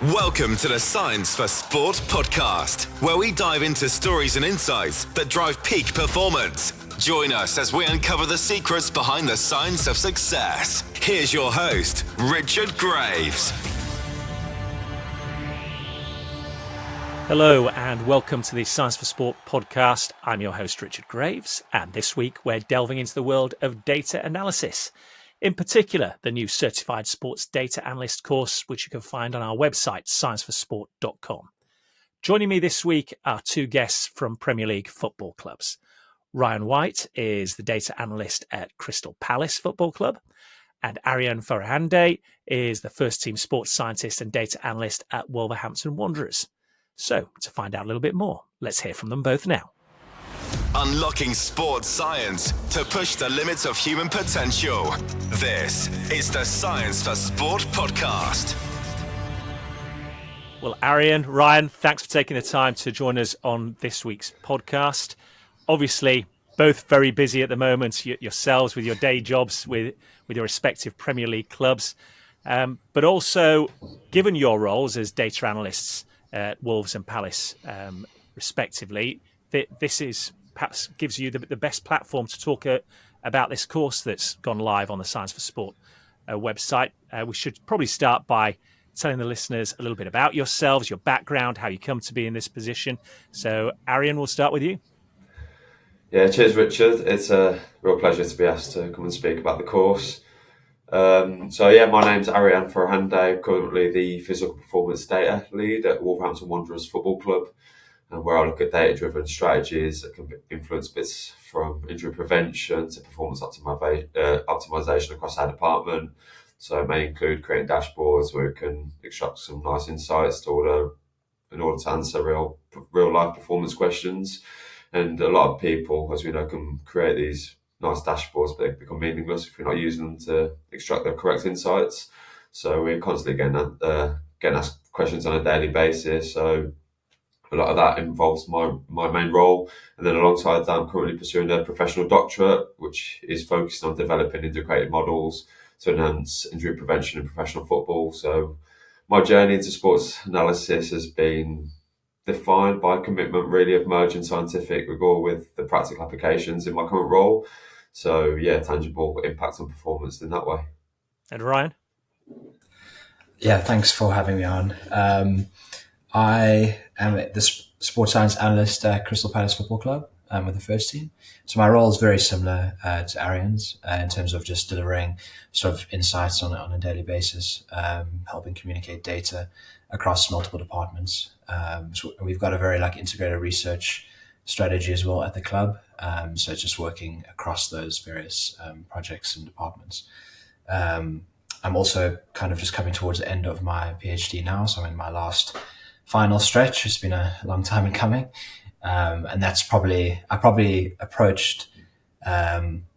Welcome to the Science for Sport podcast, where we dive into stories and insights that drive peak performance. Join us as we uncover the secrets behind the science of success. Here's your host, Richard Graves. Hello and welcome to the Science for Sport podcast. I'm your host, Richard Graves, and this week we're delving into the world of data analysis. In particular, the new Certified Sports Data Analyst course, which you can find on our website, scienceforsport.com. Joining me this week are two guests from Premier League football clubs. Ryan White is the data analyst at Crystal Palace Football Club, and Arian Farahande is the first team sports scientist and data analyst at Wolverhampton Wanderers. So, to find out a little bit more, let's hear from them both now. Unlocking sports science to push the limits of human potential. This is the Science for Sport podcast. Well, Arian, Ryan, thanks for taking the time to join us on this week's podcast. Obviously, both very busy at the moment, yourselves with your day jobs, with your respective Premier League clubs. But also, given your roles as data analysts at Wolves and Palace, respectively, this is perhaps gives you the best platform to talk about this course that's gone live on the Science for Sport website. We should probably start by telling the listeners a little bit about yourselves, your background, how you come to be in this position. So, Arian, we'll start with you. Yeah, cheers, Richard. It's a real pleasure to be asked to come and speak about the course. My name's Arian Farahande, currently the physical performance data lead at Wolverhampton Wanderers Football Club, and where I look at data-driven strategies that can influence bits from injury prevention to performance optimization across our department. So it may include creating dashboards where we can extract some nice insights in order to answer real life performance questions. And a lot of people, as we know, can create these nice dashboards, but they become meaningless if you're not using them to extract the correct insights. So we're constantly getting asked questions on a daily basis. So a lot of that involves my main role. And then alongside that, I'm currently pursuing a professional doctorate, which is focused on developing integrated models to enhance injury prevention in professional football. So my journey into sports analysis has been defined by a commitment really of merging scientific rigor with the practical applications in my current role. So yeah, tangible impact on performance in that way. And Ryan? Yeah, thanks for having me on. I am the sports science analyst at Crystal Palace Football Club with the first team. So my role is very similar to Arian's in terms of just delivering sort of insights on a daily basis, helping communicate data across multiple departments. So we've got a very integrated research strategy as well at the club. So it's just working across those various projects and departments. I'm also kind of just coming towards the end of my PhD now. So I'm in my last final stretch. It's been a long time in coming. And I probably approached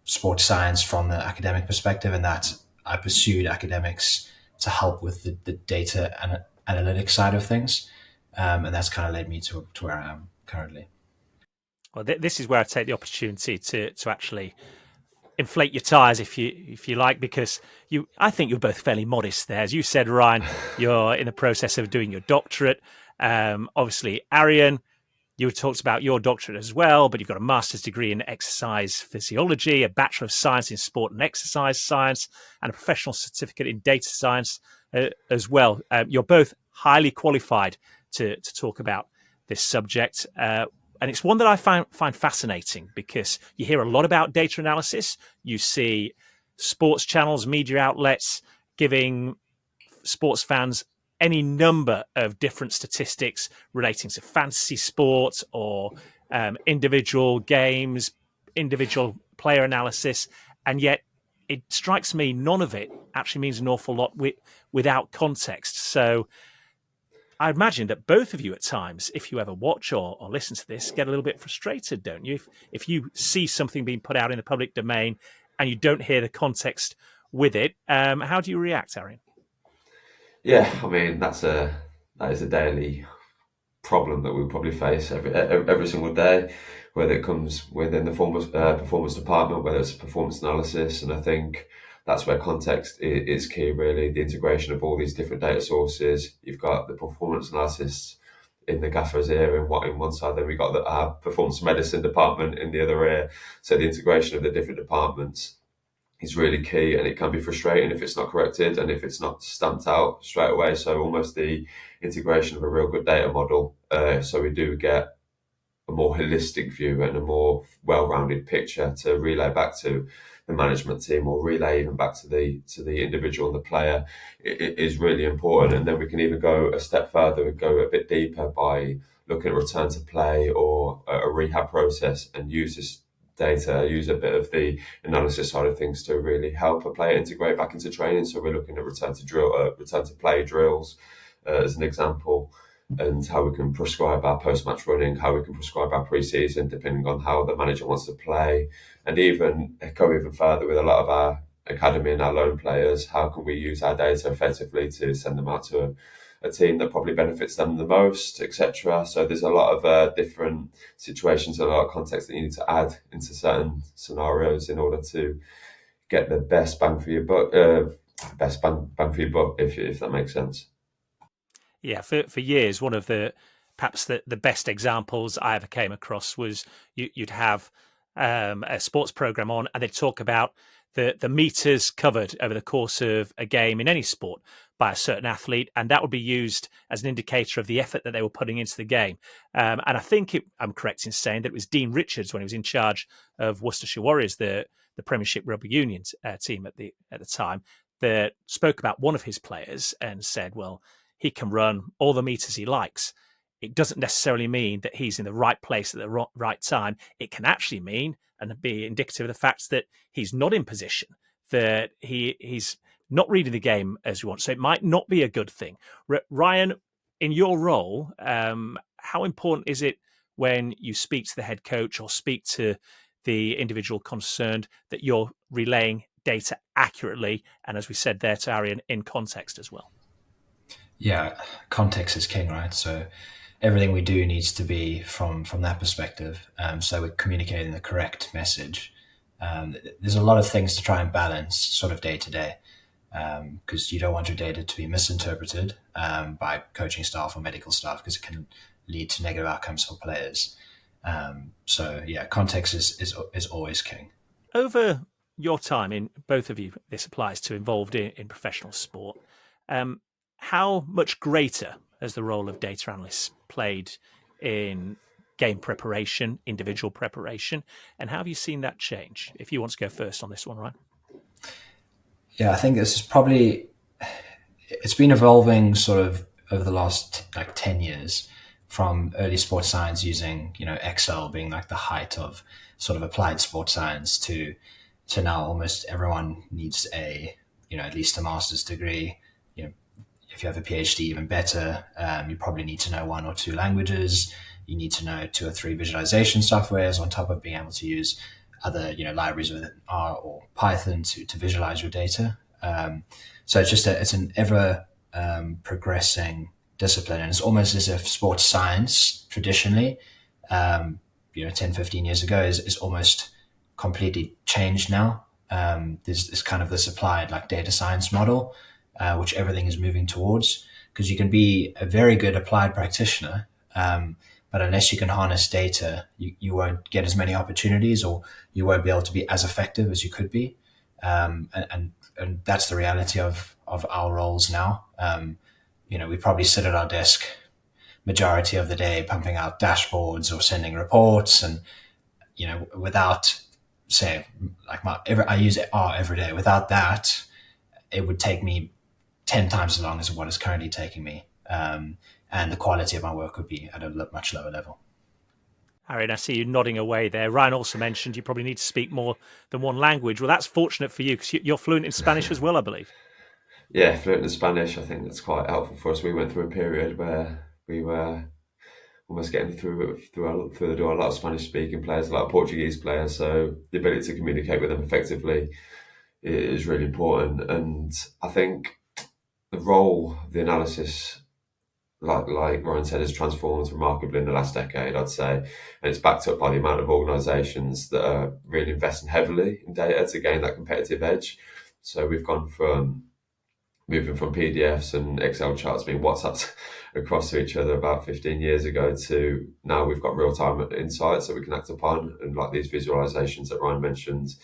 sports science from the academic perspective, and that I pursued academics to help with the data and analytics side of things. And that's kind of led me to where I am currently. Well, this is where I take the opportunity to actually inflate your tires, if you like, because I think you're both fairly modest there. As you said, Ryan, you're in the process of doing your doctorate. Obviously, Arian, you talked about your doctorate as well, but you've got a master's degree in exercise physiology, a Bachelor of Science in Sport and Exercise Science, and a professional certificate in data science as well. You're both highly qualified to talk about this subject. And it's one that I find fascinating because you hear a lot about data analysis. You see sports channels, media outlets giving sports fans any number of different statistics relating to fantasy sports or individual games, individual player analysis. And yet it strikes me none of it actually means an awful lot without context. So I imagine that both of you at times, if you ever watch or listen to this, get a little bit frustrated, don't you? If you see something being put out in the public domain and you don't hear the context with it, how do you react, Arian? Yeah, I mean, that is a daily problem that we probably face every single day, whether it comes within the performance department, whether it's performance analysis. And I think that's where context is key, really. The integration of all these different data sources. You've got the performance analysis in the gaffer's ear in one side, then we've got our performance medicine department in the other ear. So the integration of the different departments is really key, and it can be frustrating if it's not corrected and if it's not stamped out straight away. So almost the integration of a real good data model, so we do get a more holistic view and a more well-rounded picture to relay back to the management team, or relay even back to the individual and the player. It is really important. And then we can even go a step further and go a bit deeper by looking at return to play or a rehab process, and use this data, use a bit of the analysis side of things to really help a player integrate back into training. So we're looking at return to play drills as an example, and how we can prescribe our post-match running, how we can prescribe our pre-season, depending on how the manager wants to play, and even go even further with a lot of our academy and our loan players. How can we use our data effectively to send them out to a team that probably benefits them the most, etc. So there's a lot of different situations, a lot of context that you need to add into certain scenarios in order to get the best bang for your buck, if that makes sense. Yeah, for years, one of perhaps the best examples I ever came across was you'd have a sports program on, and they'd talk about the meters covered over the course of a game in any sport by a certain athlete, and that would be used as an indicator of the effort that they were putting into the game. And I think I'm correct in saying that it was Dean Richards, when he was in charge of Worcestershire Warriors, the Premiership Rugby Union team at the time, that spoke about one of his players and said, well, he can run all the meters he likes. It doesn't necessarily mean that he's in the right place at the right time. It can actually mean and be indicative of the fact that he's not in position, that he's not reading the game as we want. So it might not be a good thing. Ryan, in your role, how important is it when you speak to the head coach or speak to the individual concerned that you're relaying data accurately, and as we said there to Arian, in context as well? Yeah, context is king, right? So everything we do needs to be from that perspective. So we're communicating the correct message. There's a lot of things to try and balance sort of day to day, because you don't want your data to be misinterpreted by coaching staff or medical staff, because it can lead to negative outcomes for players. So yeah, context is always king. Over your time, in both of you, this applies to, involved in professional sport, how much greater has the role of data analysts played in game preparation, individual preparation, and how have you seen that change? If you want to go first on this one, Ryan. Yeah, I think this is it's been evolving sort of over the last 10 years, from early sports science using, Excel being like the height of sort of applied sports science to now almost everyone needs at least a master's degree. If you have a PhD, even better. You probably need to know 1 or 2 languages. You need to know 2 or 3 visualization softwares on top of being able to use other, libraries within R or Python to visualize your data. So it's an ever progressing discipline, and it's almost as if sports science traditionally, 10, 15 years ago is almost completely changed now. There's kind of this applied data science model, which everything is moving towards, because you can be a very good applied practitioner, but unless you can harness data, you won't get as many opportunities, or you won't be able to be as effective as you could be. And that's the reality of our roles now. We probably sit at our desk majority of the day pumping out dashboards or sending reports, and without, say, I use R every day. Without that, it would take me 10 times as long as what is currently taking me. And the quality of my work would be at a much lower level. Arian, I see you nodding away there. Ryan also mentioned you probably need to speak more than 1 language. Well, that's fortunate for you, because you're fluent in Spanish as well, I believe. Yeah, fluent in Spanish. I think that's quite helpful for us. We went through a period where we were almost getting through the door a lot of Spanish-speaking players, a lot of Portuguese players. So the ability to communicate with them effectively is really important. And I think the role of the analysis, like Ryan said, has transformed remarkably in the last decade, I'd say. And it's backed up by the amount of organisations that are really investing heavily in data to gain that competitive edge. So we've gone from moving from PDFs and Excel charts being WhatsApped across to each other about 15 years ago to now we've got real-time insights that we can act upon, and like these visualizations that Ryan mentioned,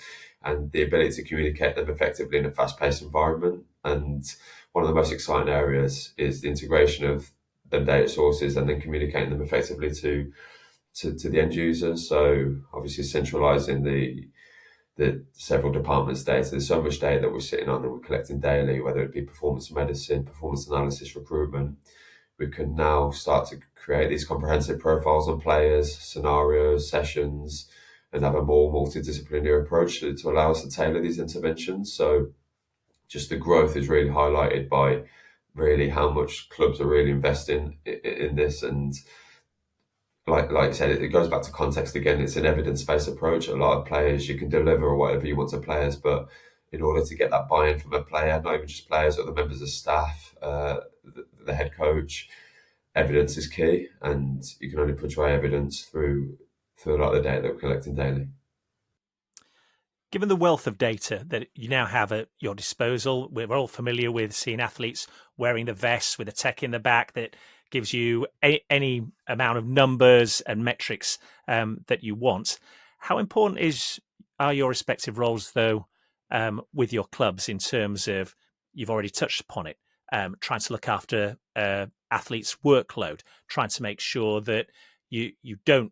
and the ability to communicate them effectively in a fast-paced environment. And one of the most exciting areas is the integration of them data sources and then communicating them effectively to the end users. So obviously centralizing the several departments' data. There's so much data that we're sitting on that we're collecting daily, whether it be performance medicine, performance analysis, recruitment. We can now start to create these comprehensive profiles on players, scenarios, sessions, and have a more multidisciplinary approach to allow us to tailor these interventions. So just the growth is really highlighted by really how much clubs are really investing in this. And like I said, it goes back to context again. It's an evidence-based approach. A lot of players, you can deliver whatever you want to players, but in order to get that buy-in from a player, not even just players, but the members of staff, the head coach, evidence is key, and you can only portray evidence through a lot of the data that we're collecting daily. Given the wealth of data that you now have at your disposal, we're all familiar with seeing athletes wearing the vests with a tech in the back that gives you any amount of numbers and metrics that you want. How important are your respective roles, though, with your clubs in terms of, you've already touched upon it, trying to look after athletes' workload, trying to make sure that you don't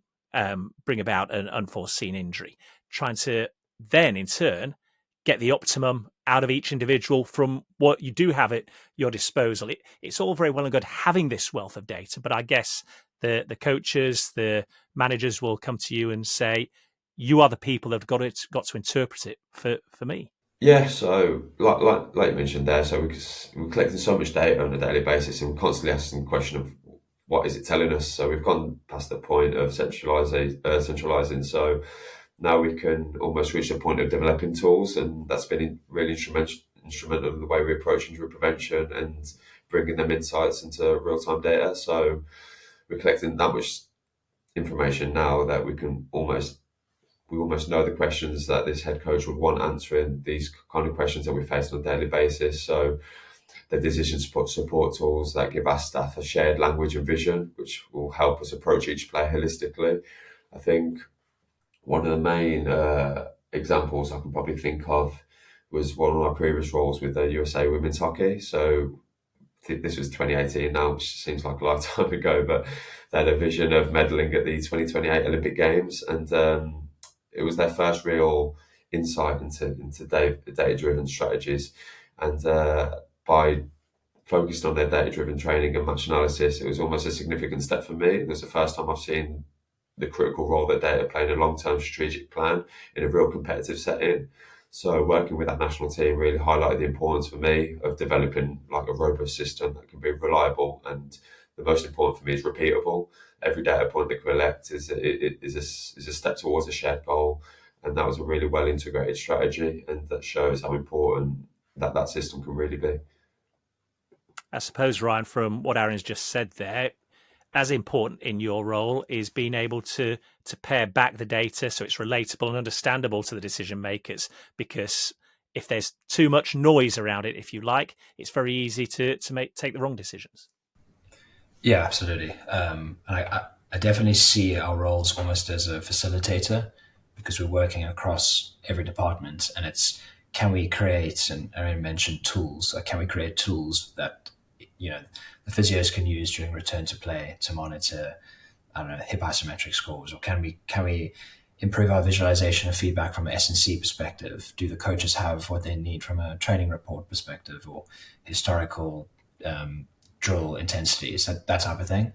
bring about an unforeseen injury, trying to then in turn get the optimum out of each individual from what you do have at your disposal. It's all very well and good having this wealth of data, but I guess the coaches, the managers will come to you and say, you are the people that have got to interpret it for me. Yeah, so like you mentioned there, so we're collecting so much data on a daily basis, and we're constantly asking the question of what is it telling us. So we've gone past the point of centralizing. So now we can almost reach the point of developing tools, and that's been really instrumental in the way we approach injury prevention and bringing them insights into real-time data. So we're collecting that much information now that we almost know the questions that this head coach would want answering, these kind of questions that we face on a daily basis. So the decision support tools that give our staff a shared language and vision, which will help us approach each player holistically. I think one of the main examples I can probably think of was one of my previous roles with the USA Women's Hockey. So this was 2018 now, which seems like a lifetime ago, but they had a vision of medaling at the 2028 Olympic Games, and it was their first real insight into data-driven strategies. And by focusing on their data-driven training and match analysis, it was almost a significant step for me. It was the first time I've seen the critical role that data play in a long-term strategic plan in a real competitive setting. So working with that national team really highlighted the importance for me of developing like a robust system that can be reliable, and the most important for me is repeatable. Every data point that we collect is a step towards a shared goal, and that was a really well integrated strategy, and that shows how important that system can really be. I suppose, Ryan, from what Aaron's just said there, as important in your role is being able to pare back the data so it's relatable and understandable to the decision makers, because if there's too much noise around it, if you like, it's very easy to take the wrong decisions. Yeah, absolutely. And I definitely see our roles almost as a facilitator, because we're working across every department, and it's, can we create, and Aaron mentioned tools, can we create tools that, the physios can use during return to play to monitor, hip isometric scores, or can we improve our visualization of feedback from an S&C perspective? Do the coaches have what they need from a training report perspective, or historical drill intensities, that type of thing?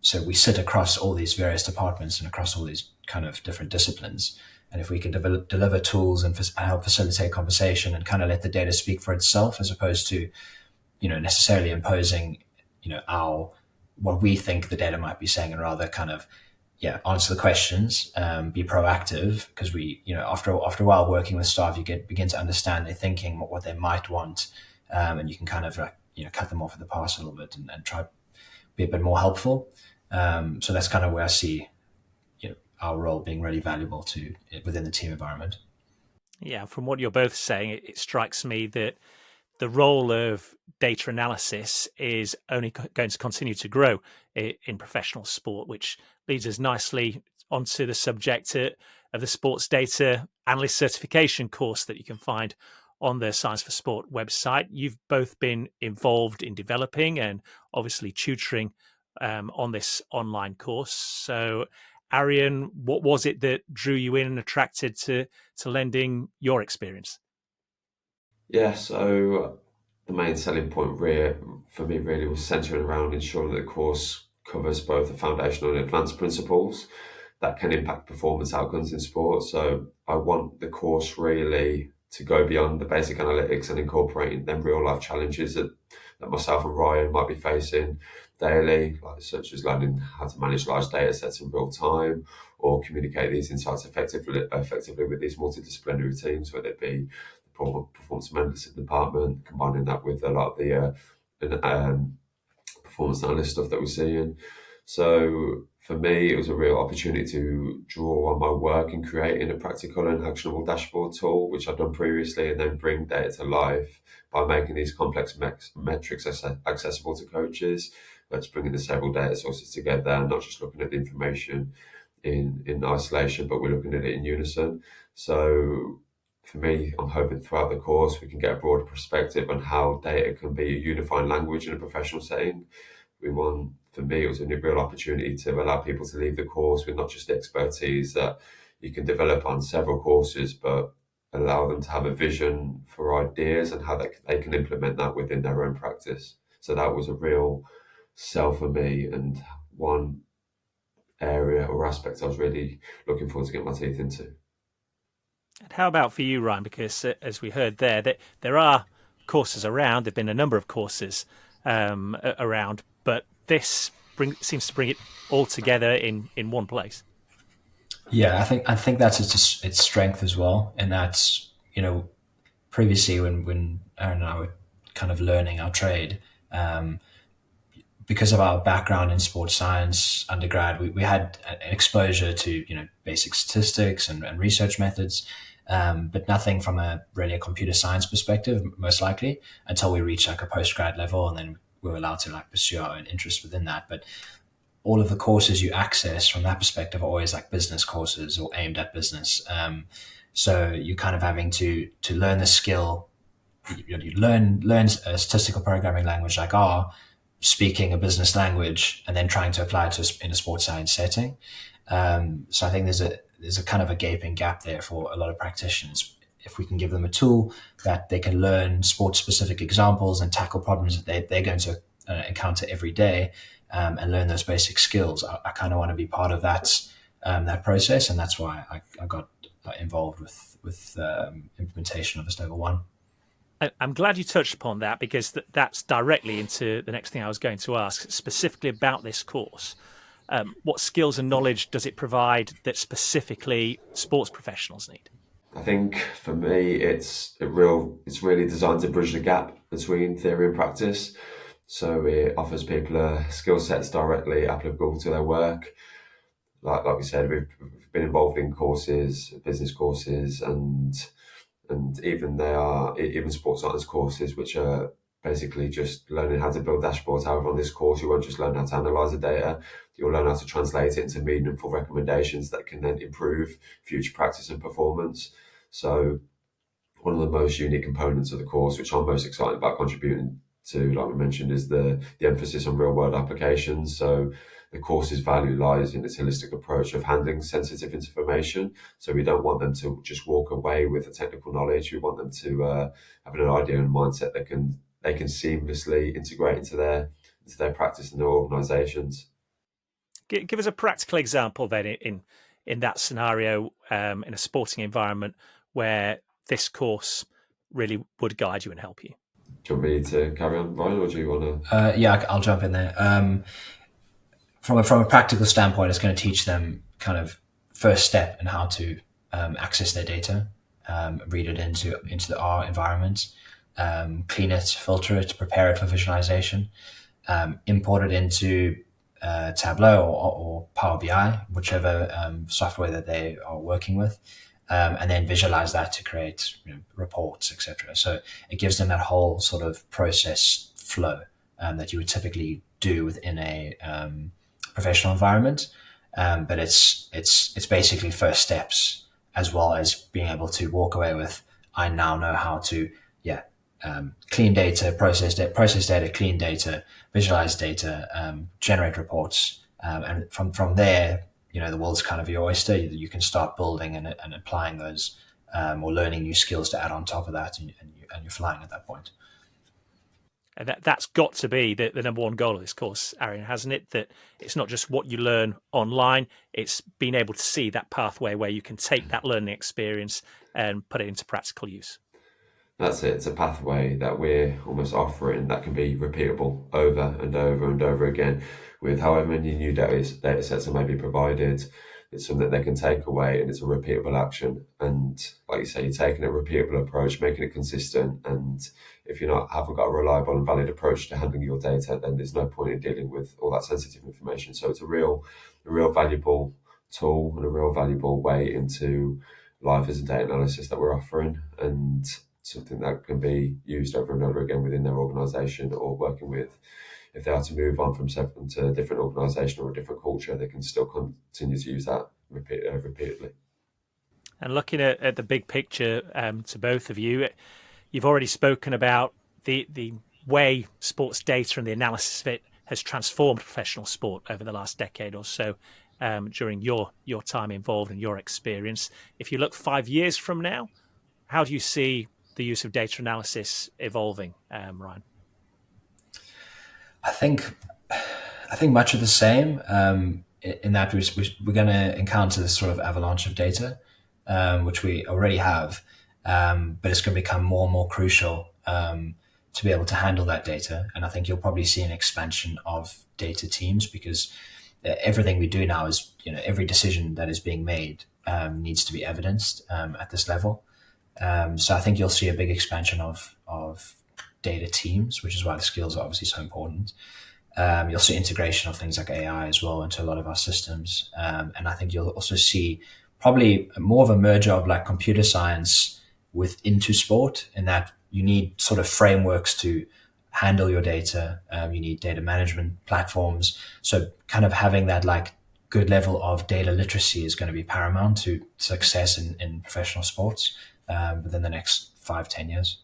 So we sit across all these various departments and across all these kind of different disciplines. And if we can deliver tools and help facilitate conversation and kind of let the data speak for itself, as opposed to, necessarily imposing, what we think the data might be saying, and rather kind of, answer the questions, be proactive, because we, after a while working with staff, you begin to understand their thinking, what they might want, and you can kind of cut them off at the pass a little bit and try to be a bit more helpful. So that's kind of where I see our role being really valuable within the team environment. Yeah, from what you're both saying, it strikes me that the role of data analysis is only going to continue to grow in professional sport, which leads us nicely onto the subject of the sports data analyst certification course that you can find on the Science for Sport website. You've both been involved in developing and obviously tutoring on this online course. So, Arian, what was it that drew you in and attracted to lending your experience? Yeah, so the main selling point for me really was centering around ensuring that the course covers both the foundational and advanced principles that can impact performance outcomes in sport. So I want the course really to go beyond the basic analytics and incorporating them real life challenges that myself and Ryan might be facing daily, like such as learning how to manage large data sets in real time or communicate these insights effectively with these multidisciplinary teams, whether it be performance medicine department, combining that with a lot of the performance analyst stuff that we're seeing. So for me, it was a real opportunity to draw on my work in creating a practical and actionable dashboard tool, which I've done previously, and then bring data to life by making these complex metrics accessible to coaches. Let's bringing the several data sources together and not just looking at the information in isolation, but we're looking at it in unison. So for me, I'm hoping throughout the course we can get a broader perspective on how data can be a unifying language in a professional setting. For me, it was a real opportunity to allow people to leave the course with not just the expertise that you can develop on several courses, but allow them to have a vision for ideas and how they can implement that within their own practice. So that was a real sell for me, and one area or aspect I was really looking forward to getting my teeth into. And how about for you, Ryan? Because as we heard that there are courses around. There've been a number of courses around, but this seems to bring it all together in one place. Yeah, I think that's its strength as well, and that's previously when Aaron and I were kind of learning our trade, because of our background in sports science undergrad, we had an exposure to basic statistics and research methods, but nothing from a computer science perspective, most likely until we reached like a postgrad level, and then we were allowed to like pursue our own interest within that. But all of the courses you access from that perspective are always like business courses or aimed at business. So you're kind of having to learn the skill. You learn a statistical programming language like R, speaking a business language, and then trying to apply it in a sports science setting. So I think there's a kind of a gaping gap there for a lot of practitioners. If we can give them a tool that they can learn sports-specific examples and tackle problems that they're going to encounter every day, and learn those basic skills, I kind of want to be part of that process, and that's why I got involved with implementation of Astova One. I'm glad you touched upon that, because that's directly into the next thing I was going to ask, specifically about this course. What skills and knowledge does it provide that specifically sports professionals need? I think for me, it's really designed to bridge the gap between theory and practice. So it offers people skill sets directly applicable to their work. Like we said, we've been involved in courses, business courses, and even sports science courses, which are basically just learning how to build dashboards. However, on this course, you won't just learn how to analyze the data. You'll learn how to translate it into meaningful recommendations that can then improve future practice and performance. So one of the most unique components of the course, which I'm most excited about contributing to, like we mentioned, is the emphasis on real world applications. So the course's value lies in its holistic approach of handling sensitive information. So we don't want them to just walk away with the technical knowledge. We want them to have an idea and mindset that they can seamlessly integrate into their practice and their organisations. Give us a practical example then in that scenario, in a sporting environment where this course really would guide you and help you. Do you want me to carry on, Ryan, or do you want to? Yeah, I'll jump in there. From a practical standpoint, it's going to teach them kind of first step in how to access their data, read it into the R environment, clean it, filter it, prepare it for visualization, import it into Tableau or Power BI, whichever software that they are working with, and then visualize that to create reports, etc. So it gives them that whole sort of process flow that you would typically do within a professional environment. But it's basically first steps, as well as being able to walk away with, I now know how to clean data, process data, clean data, visualize data, generate reports, and from there, the world's kind of your oyster. You can start building and applying those, or learning new skills to add on top of that, and you're flying at that point. And that's got to be the number one goal of this course, Arian, hasn't it? That it's not just what you learn online, it's being able to see that pathway where you can take that learning experience and put it into practical use. That's it. It's a pathway that we're almost offering that can be repeatable over and over and over again with however many new data sets are maybe provided. It's something that they can take away, and it's a repeatable action. And like you say, you're taking a repeatable approach, making it consistent. And if you haven't got a reliable and valid approach to handling your data, then there's no point in dealing with all that sensitive information. So it's a real valuable tool and a real valuable way into life as a data analysis that we're offering, and something that can be used over and over again within their organisation, or working with, if they are to move on from something to a different organisation or a different culture, they can still continue to use that repeatedly. And looking at the big picture, to both of you, you've already spoken about the way sports data and the analysis of it has transformed professional sport over the last decade or so, during your time involved and your experience. If you look 5 years from now, how do you see the use of data analysis evolving, Ryan? I think much of the same, in that we're going to encounter this sort of avalanche of data, which we already have, but it's going to become more and more crucial to be able to handle that data. And I think you'll probably see an expansion of data teams, because everything we do now is, every decision that is being made needs to be evidenced at this level. So I think you'll see a big expansion of data teams, which is why the skills are obviously so important. You'll see integration of things like AI as well into a lot of our systems. And I think you'll also see probably more of a merger of like computer science into sport, in that you need sort of frameworks to handle your data. You need data management platforms. So kind of having that like good level of data literacy is going to be paramount to success in professional sports within the next 5-10 years.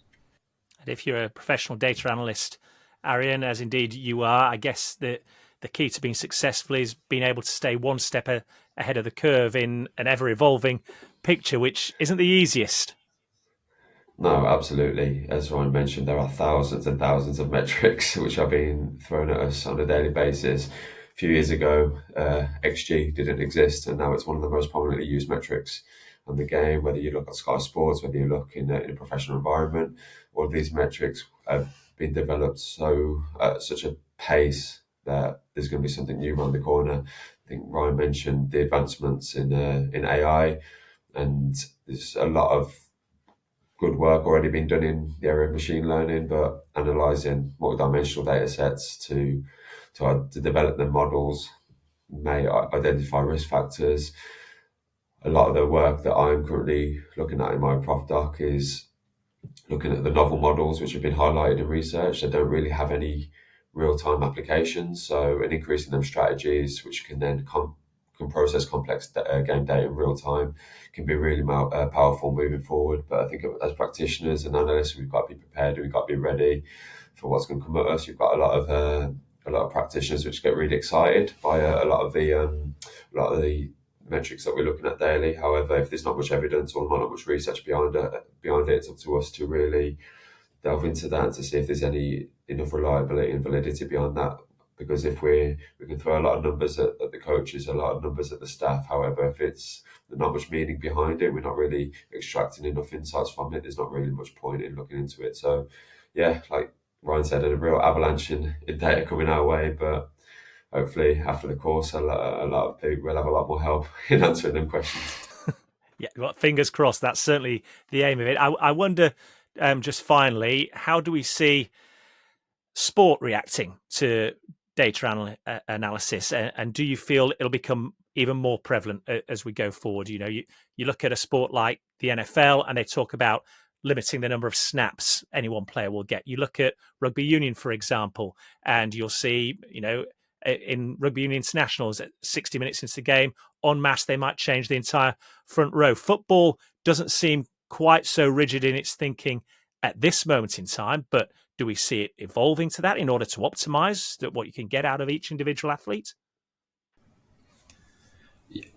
And if you're a professional data analyst, Arian, as indeed you are, I guess the key to being successful is being able to stay one step ahead of the curve in an ever-evolving picture, which isn't the easiest. No, absolutely. As Ryan mentioned, there are thousands and thousands of metrics which are being thrown at us on a daily basis. A few years ago, XG didn't exist, and now it's one of the most prominently used metrics on the game. Whether you look at Sky Sports, whether you look in a professional environment, all of these metrics have been developed at such a pace that there's going to be something new around the corner. I think Ryan mentioned the advancements in AI, and there's a lot of good work already been done in the area of machine learning, but analysing multidimensional data sets to develop the models, may identify risk factors. A lot of the work that I'm currently looking at in my prof doc is looking at the novel models which have been highlighted in research that don't really have any real-time applications. So, and increasing them strategies which can then can process complex game data in real time can be really powerful moving forward. But I think as practitioners and analysts, we've got to be prepared. We've got to be ready for what's going to come at us. You've got a lot of practitioners which get really excited by a lot of the metrics that we're looking at daily. However, if there's not much evidence or not much research behind it, it's up to us to really delve into that and to see if there's enough reliability and validity beyond that. Because if we can throw a lot of numbers at the coaches, a lot of numbers at the staff. However, if there's not much meaning behind it, we're not really extracting enough insights from it, there's not really much point in looking into it. So, yeah, like Ryan said, a real avalanche in data coming our way, but hopefully after the course, a lot of people will have a lot more help in answering them questions. Yeah, well, fingers crossed. That's certainly the aim of it. I wonder, just finally, how do we see sport reacting to data analysis, and do you feel it'll become even more prevalent as we go forward. You look at a sport like the NFL, and they talk about limiting the number of snaps any one player will get. You look at rugby union, for example, and you'll see, in rugby union internationals at 60 minutes into the game, en masse, they might change the entire front row. Football doesn't seem quite so rigid in its thinking at this moment in time, but do we see it evolving to that in order to optimize what you can get out of each individual athlete?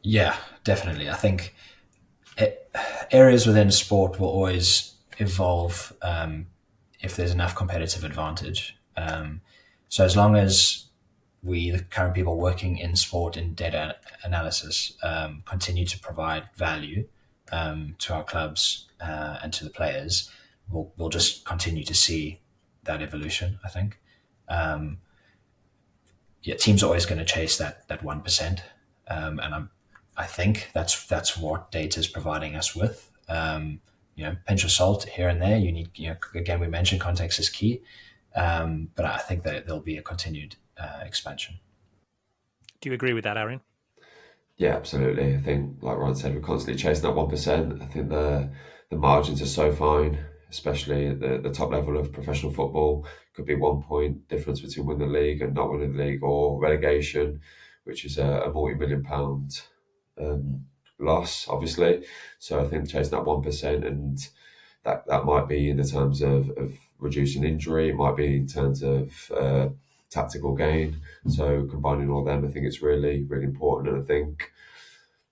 Yeah, definitely. I think areas within sport will always evolve if there's enough competitive advantage. So as long as we, the current people working in sport in data analysis, continue to provide value to our clubs and to the players, we'll just continue to see that evolution, I think. Teams are always going to chase that 1%, and I think that's what data is providing us with. Pinch of salt here and there. You need, again, we mentioned context is key, but I think that there'll be a continued expansion. Do you agree with that, Arian? Yeah, absolutely. I think, like Ryan said, we're constantly chasing that 1%. I think the margins are so fine, especially at the top level of professional football. Could be 1 point difference between winning the league and not winning the league, or relegation, which is a multi-million-pound loss, obviously. So I think chasing that 1%, and that might be in the terms of reducing injury, it might be in terms of tactical gain. So combining all them, I think it's really, really important. And I think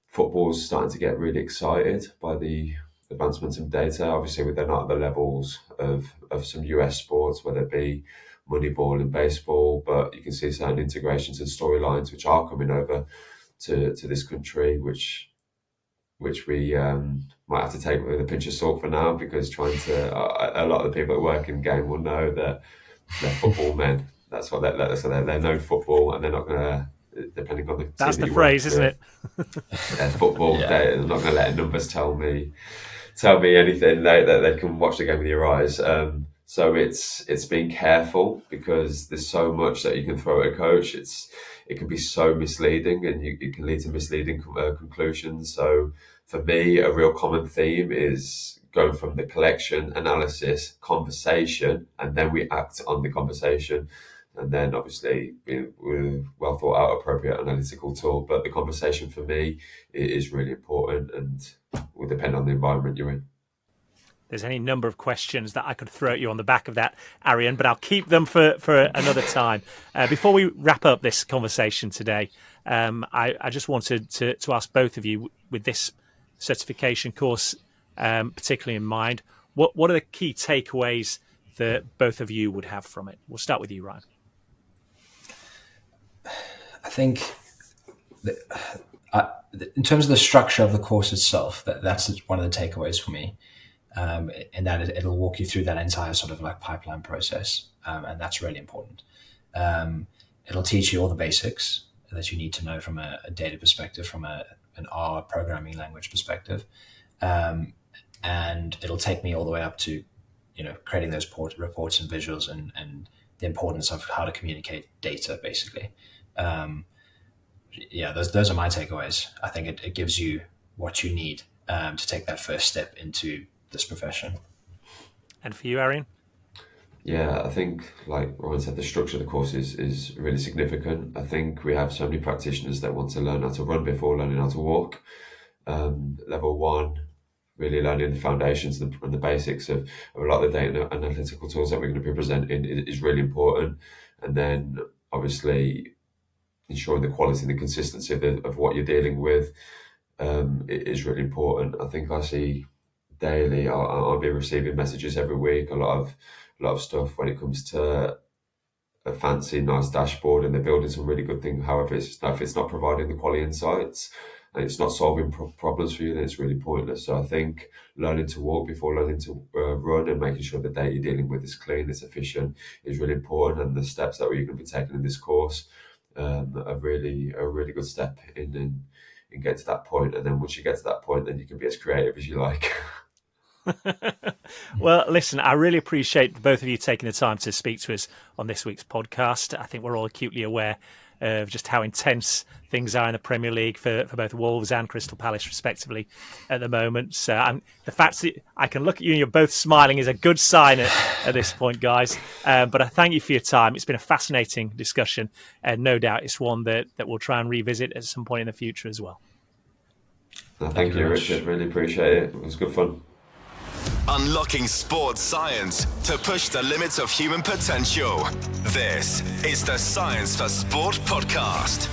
football's starting to get really excited by the advancements in data. Obviously, they're not at the levels of some US sports, whether it be Moneyball in baseball, but you can see certain integrations and storylines which are coming over to this country, which we might have to take with a pinch of salt for now, because a lot of the people that work in the game will know that they're football men. That's what they know football, and they're not going to, depending on the team. That's the phrase, isn't it? Yeah, football. Yeah. They're not going to let numbers tell me anything. They can watch the game with your eyes. So it's being careful, because there's so much that you can throw at a coach. It can be so misleading, and it can lead to misleading conclusions. So for me, a real common theme is going from the collection, analysis, conversation, and then we act on the conversation. And then obviously with well thought out, appropriate analytical tool. But the conversation for me is really important, and will depend on the environment you're in. There's any number of questions that I could throw at you on the back of that, Arian, but I'll keep them for another time. Before we wrap up this conversation today, I just wanted to ask both of you, with this certification course particularly in mind, what are the key takeaways that both of you would have from it? We'll start with you, Ryan. I think in terms of the structure of the course itself, that's one of the takeaways for me. In that it'll walk you through that entire sort of like pipeline process, and that's really important. It'll teach you all the basics that you need to know from a data perspective, from an R programming language perspective, and it'll take me all the way up to, creating those reports and visuals and the importance of how to communicate data, basically. Those are my takeaways. I think it gives you what you need to take that first step into this profession. And for you, Arian? Yeah, I think, like Ryan said, the structure of the course is really significant. I think we have so many practitioners that want to learn how to run before learning how to walk. Level 1, really learning the foundations and the basics of a lot of the data analytical tools that we're going to be presenting is really important. And then obviously ensuring the quality and the consistency of what you're dealing with is really important. I think I see daily, I'll be receiving messages every week, a lot of stuff when it comes to a fancy, nice dashboard, and they're building some really good things. However, if it's not providing the quality insights and it's not solving problems for you, then it's really pointless. So I think learning to walk before learning to run, and making sure the data you're dealing with is clean, it's efficient, is really important. And the steps that we're going to be taking in this course are really a really good step in get to that point. And then once you get to that point, then you can be as creative as you like. Well, listen, I really appreciate both of you taking the time to speak to us on this week's podcast. I think we're all acutely aware of just how intense things are in the Premier League for both Wolves and Crystal Palace, respectively, at the moment. So, and the fact that I can look at you and you're both smiling is a good sign at this point, guys. But I thank you for your time. It's been a fascinating discussion, and no doubt it's one that we'll try and revisit at some point in the future as well. Thank you, Richard. Really appreciate it. It was good fun. Unlocking sports science to push the limits of human potential. This is the Science for Sport podcast.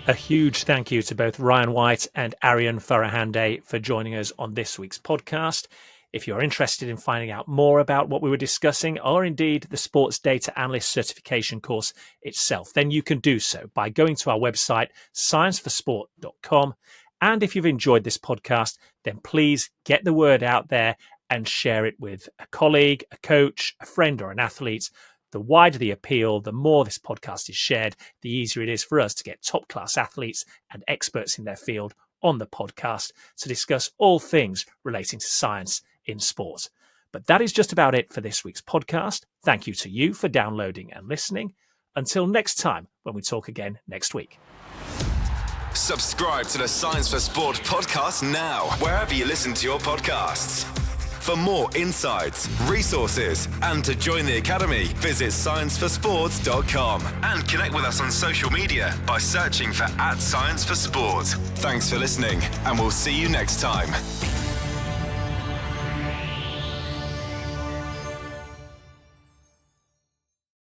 A huge thank you to both Ryan White and Arian Farahande for joining us on this week's podcast. If you're interested in finding out more about what we were discussing, or indeed the Sports Data Analyst Certification course itself, then you can do so by going to our website, scienceforsport.com. And if you've enjoyed this podcast, then please get the word out there and share it with a colleague, a coach, a friend, or an athlete. The wider the appeal, the more this podcast is shared, the easier it is for us to get top-class athletes and experts in their field on the podcast to discuss all things relating to science in sport. But that is just about it for this week's podcast. Thank you to you for downloading and listening. Until next time, when we talk again next week. Subscribe to the Science for Sport podcast now, wherever you listen to your podcasts. For more insights, resources, and to join the Academy, visit scienceforsport.com and connect with us on social media by searching for @ScienceForSport. Thanks for listening, and we'll see you next time.